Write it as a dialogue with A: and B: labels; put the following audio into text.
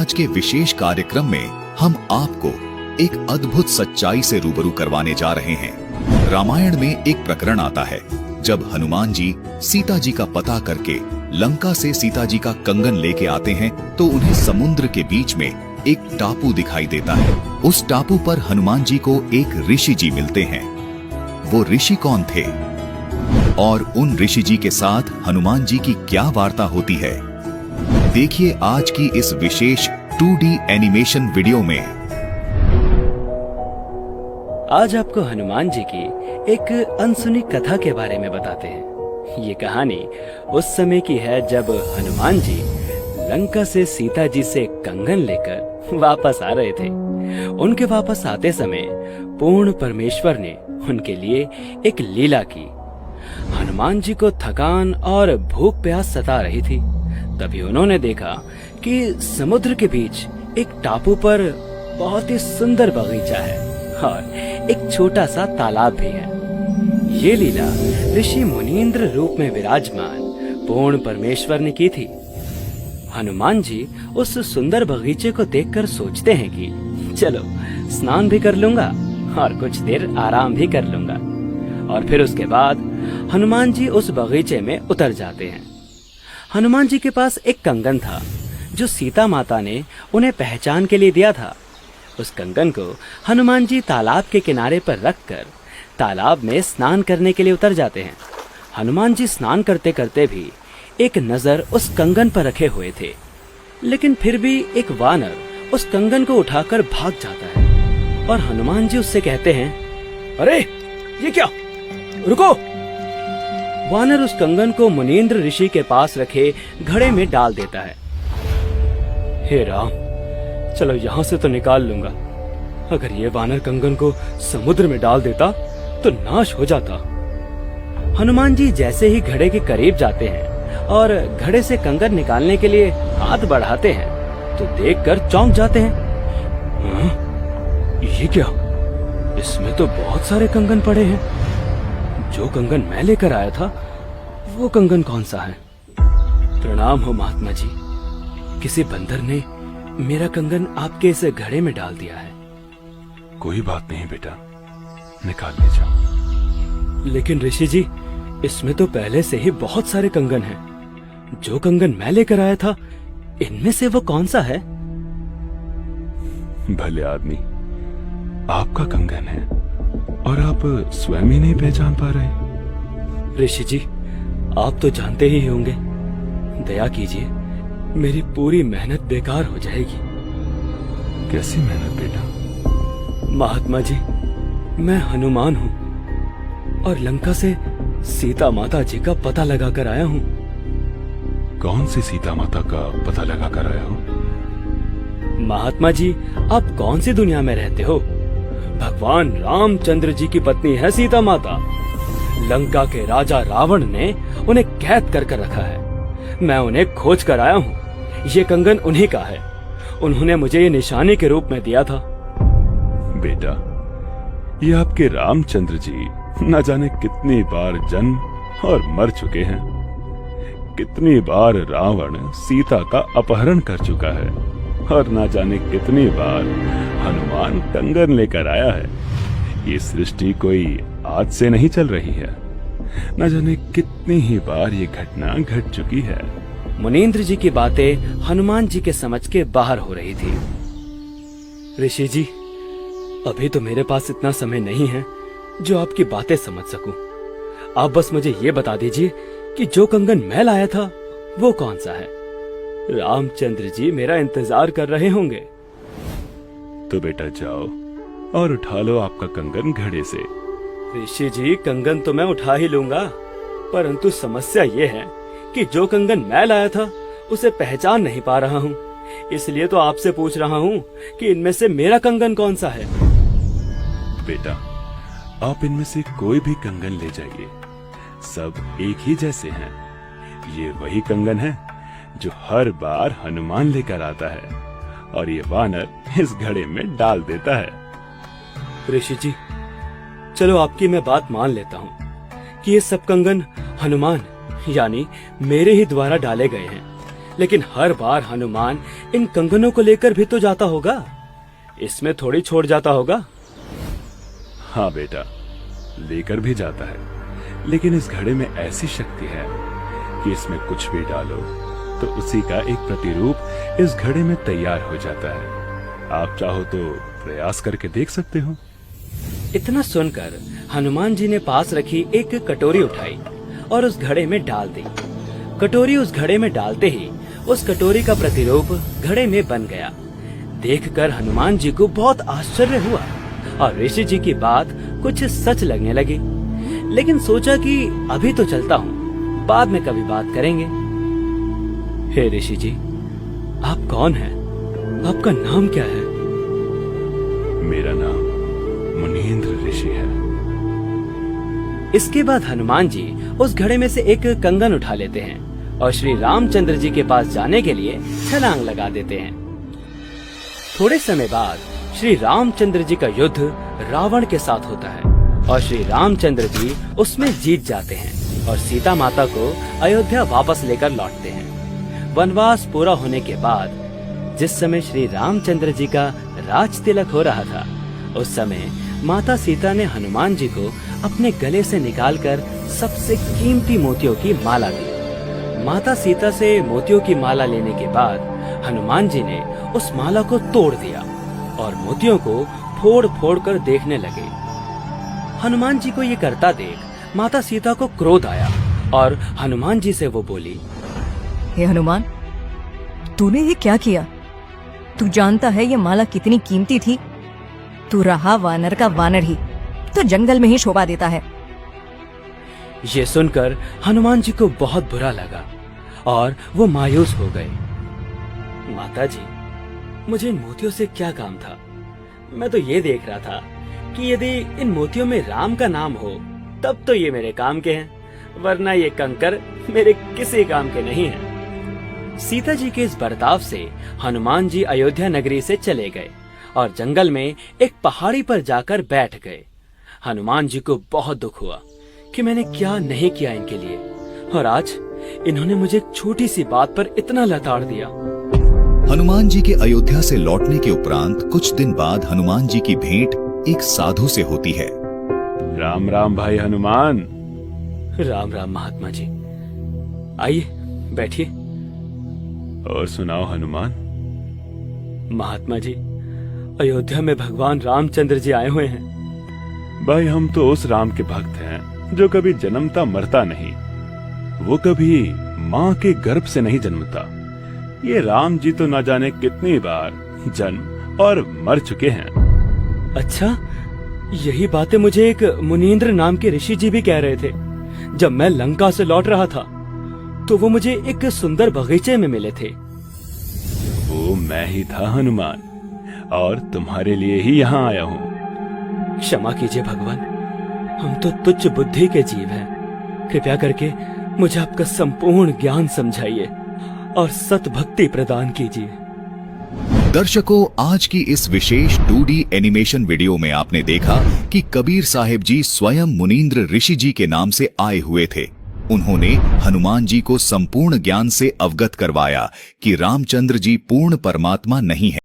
A: आज के विशेष कार्यक्रम में हम आपको एक अद्भुत सच्चाई से रूबरू करवाने जा रहे हैं। रामायण में एक प्रकरण आता है जब हनुमान जी सीता जी का पता करके लंका से सीता जी का कंगन लेके आते हैं तो उन्हें समुद्र के बीच में एक टापू दिखाई देता है। उस टापू पर हनुमान जी को एक ऋषि जी मिलते हैं। वो ऋषि कौन थे और उन ऋषि जी के साथ हनुमान जी की क्या वार्ता होती है, देखिए आज की इस विशेष 2D एनिमेशन वीडियो में।
B: आज आपको हनुमान जी की एक अनसुनी कथा के बारे में बताते हैं। ये कहानी उस समय की है जब हनुमान जी लंका से सीता जी से कंगन लेकर वापस आ रहे थे। उनके वापस आते समय पूर्ण परमेश्वर ने उनके लिए एक लीला की। हनुमान जी को थकान और भूख प्यास सता रही थी। तभी उन्होंने देखा कि समुद्र के बीच एक टापू पर बहुत ही सुंदर बगीचा है और एक छोटा सा तालाब भी है। ये लीला ऋषि मुनींद्र रूप में विराजमान पूर्ण परमेश्वर ने की थी। हनुमान जी उस सुंदर बगीचे को देखकर सोचते हैं कि चलो स्नान भी कर लूंगा और कुछ देर आराम भी कर लूंगा। और फिर उसके बाद हनुमान जी उस बगीचे में उतर जाते हैं। हनुमान जी के पास एक कंगन था जो सीता माता ने उन्हें पहचान के लिए दिया था। उस कंगन को हनुमान जी तालाब के किनारे पर रखकर तालाब में स्नान करने के लिए उतर जाते हैं। हनुमान जी स्नान करते करते भी एक नजर उस कंगन पर रखे हुए थे, लेकिन फिर भी एक वानर उस कंगन को उठाकर भाग जाता है और हनुमान जी उससे कहते हैं, अरे ये क्या, रुको। वानर उस कंगन को मुनींद्र ऋषि के पास रखे घड़े में डाल देता है। हे राम, चलो यहाँ से तो निकाल लूंगा। अगर ये वानर कंगन को समुद्र में डाल देता तो नाश हो जाता। हनुमान जी जैसे ही घड़े के करीब जाते हैं और घड़े से कंगन निकालने के लिए हाथ बढ़ाते हैं तो देखकर चौंक जाते हैं। ये क्या, इसमें तो बहुत सारे कंगन पड़े हैं। जो कंगन मैं लेकर आया था वो कंगन कौन सा है? प्रणाम हो महात्मा जी, किसी बंदर ने मेरा कंगन आपके इस घड़े में डाल दिया है।
C: कोई बात नहीं बेटा, निकाल ले जाओ।
B: लेकिन ऋषि जी, इसमें तो पहले से ही बहुत सारे कंगन हैं। जो कंगन मैं लेकर आया था इनमें से वो कौन सा है?
C: भले आदमी, आपका कंगन है और आप स्वयं ही नहीं पहचान पा रहे।
B: ऋषि जी, आप तो जानते ही होंगे। दया कीजिए, मेरी पूरी मेहनत बेकार हो जाएगी।
C: कैसी मेहनत बेटा?
B: महात्मा जी, मैं हनुमान हूँ और लंका से सीता माता जी का पता लगाकर आया हूँ।
C: कौन सी सीता माता का पता लगाकर आया हो?
B: महात्मा जी, आप कौन सी दुनिया में रहते हो? भगवान रामचंद्र जी की पत्नी है सीता माता। लंका के राजा रावण ने उन्हें कैद कर रखा है। मैं उन्हें खोज कर आया हूँ। ये कंगन उन्हीं का है। उन्होंने मुझे ये निशानी के रूप में दिया था।
C: बेटा, ये आपके रामचंद्र जी न जाने कितनी बार जन्म और मर चुके हैं। कितनी बार रावण सीता का अपहरण कर चुका है और न जाने कितनी बार हनुमान कंगन लेकर आया है। ये सृष्टि कोई आज से नहीं चल रही है। न जाने कितनी ही बार ये घटना घट चुकी है।
B: मुनींद्र जी की बातें हनुमान जी के समझ के बाहर हो रही थी। ऋषि जी, अभी तो मेरे पास इतना समय नहीं है जो आपकी बातें समझ सकूं। आप बस मुझे ये बता दीजिए कि जो कंगन मैं लाया था वो कौन सा है। रामचंद्र जी मेरा इंतजार कर रहे होंगे।
C: तो बेटा जाओ और उठा लो आपका कंगन घड़े से।
B: ऋषि जी, कंगन तो मैं उठा ही लूंगा, परंतु समस्या ये है कि जो कंगन मैं लाया था उसे पहचान नहीं पा रहा हूँ। इसलिए तो आपसे पूछ रहा हूँ कि इनमें से मेरा कंगन कौन सा है।
C: बेटा, आप इनमें से कोई भी कंगन ले जाइए, सब एक ही जैसे हैं। ये वही कंगन है जो हर बार हनुमान लेकर आता है और ये वानर इस घड़े में डाल देता है।
B: ऋषि जी, चलो आपकी मैं बात मान लेता हूँ कि ये सब कंगन हनुमान यानी मेरे ही द्वारा डाले गए हैं। लेकिन हर बार हनुमान इन कंगनों को लेकर भी तो जाता होगा, इसमें थोड़ी छोड़ जाता होगा।
C: हाँ बेटा, लेकर भी जाता है, लेकिन इस घड़े में ऐसी शक्ति है कि इसमें कुछ भी डालो तो उसी का एक प्रतिरूप इस घड़े में तैयार हो जाता है। आप चाहो तो प्रयास करके देख सकते हो।
B: इतना सुनकर हनुमान जी ने पास रखी एक कटोरी उठाई और उस घड़े में डाल दी। कटोरी उस घड़े में डालते ही उस कटोरी का प्रतिरूप घड़े में बन गया। देखकर हनुमान जी को बहुत आश्चर्य हुआ और ऋषि जी की बात कुछ सच लगने लगी। लेकिन सोचा कि अभी तो चलता हूँ, बाद में कभी बात करेंगे। हे ऋषि जी, आप कौन हैं? आपका नाम क्या है?
C: मेरा नाम मुनींद्र ऋषि है।
B: इसके बाद हनुमान जी उस घड़े में से एक कंगन उठा लेते हैं और श्री रामचंद्र जी के पास जाने के लिए छलांग लगा देते हैं। थोड़े समय बाद श्री रामचंद्र जी का युद्ध रावण के साथ होता है और श्री रामचंद्र जी उसमें जीत जाते हैं और सीता माता को अयोध्या वापस लेकर लौटते हैं। वनवास पूरा होने के बाद जिस समय श्री रामचंद्र जी का राज तिलक हो रहा था, उस समय माता सीता ने हनुमान जी को अपने गले से निकालकर सबसे कीमती मोतियों की माला दी। माता सीता से मोतियों की माला लेने के बाद हनुमान जी ने उस माला को तोड़ दिया और मोतियों को फोड़ फोड़ कर देखने लगे। हनुमान जी को ये करता देख माता सीता को क्रोध आया और हनुमान जी से वो बोली,
D: हे हनुमान, तूने ये क्या किया? तू जानता है ये माला कितनी कीमती थी। तू रहा वानर का वानर ही, तो जंगल में ही शोभा देता है।
B: ये सुनकर हनुमान जी को बहुत बुरा लगा और वो मायूस हो गए। माता जी, मुझे इन मोतियों से क्या काम था? मैं तो ये देख रहा था कि यदि इन मोतियों में राम का नाम हो तब तो ये मेरे काम के हैं, वरना ये कंकर मेरे किसी काम के नहीं हैं। सीता जी के इस बर्ताव से हनुमान जी अयोध्या नगरी से चले गए और जंगल में एक पहाड़ी पर जाकर बैठ गए। हनुमान जी को बहुत दुख हुआ कि मैंने क्या नहीं किया इनके लिए, और आज इन्होंने मुझे एक छोटी सी बात पर इतना लताड़ दिया।
A: हनुमान जी के अयोध्या से लौटने के उपरांत कुछ दिन बाद हनुमान जी की भेंट एक साधु से होती है।
C: राम राम भाई हनुमान।
B: राम राम महात्मा जी, आइए बैठिए।
C: और सुनाओ हनुमान।
B: महात्मा जी, अयोध्या में भगवान रामचंद्र जी आए हुए हैं।
C: भाई, हम तो उस राम के भक्त हैं जो कभी जन्मता मरता नहीं। वो कभी माँ के गर्भ से नहीं जन्मता। ये राम जी तो न जाने कितनी बार जन्म और मर चुके हैं।
B: अच्छा, यही बातें मुझे एक मुनींद्र नाम के ऋषि जी भी कह रहे थे। जब मैं लंका से लौट रहा था तो वो मुझे एक सुंदर बगीचे में मिले थे।
C: वो मैं ही था हनुमान, और तुम्हारे लिए ही यहाँ आया हूँ।
B: क्षमा कीजिए भगवान, हम तो तुच्छ बुद्धि के जीव हैं। कृपया करके मुझे आपका संपूर्ण ज्ञान समझाइए और सत भक्ति प्रदान कीजिए।
A: दर्शकों, आज की इस विशेष 2D एनिमेशन वीडियो में आपने देखा कि कबीर साहिब जी स्वयं मुनींद्र ऋषि जी के नाम से आए हुए थे। उन्होंने हनुमान जी को संपूर्ण ज्ञान से अवगत करवाया कि रामचंद्र जी पूर्ण परमात्मा नहीं है।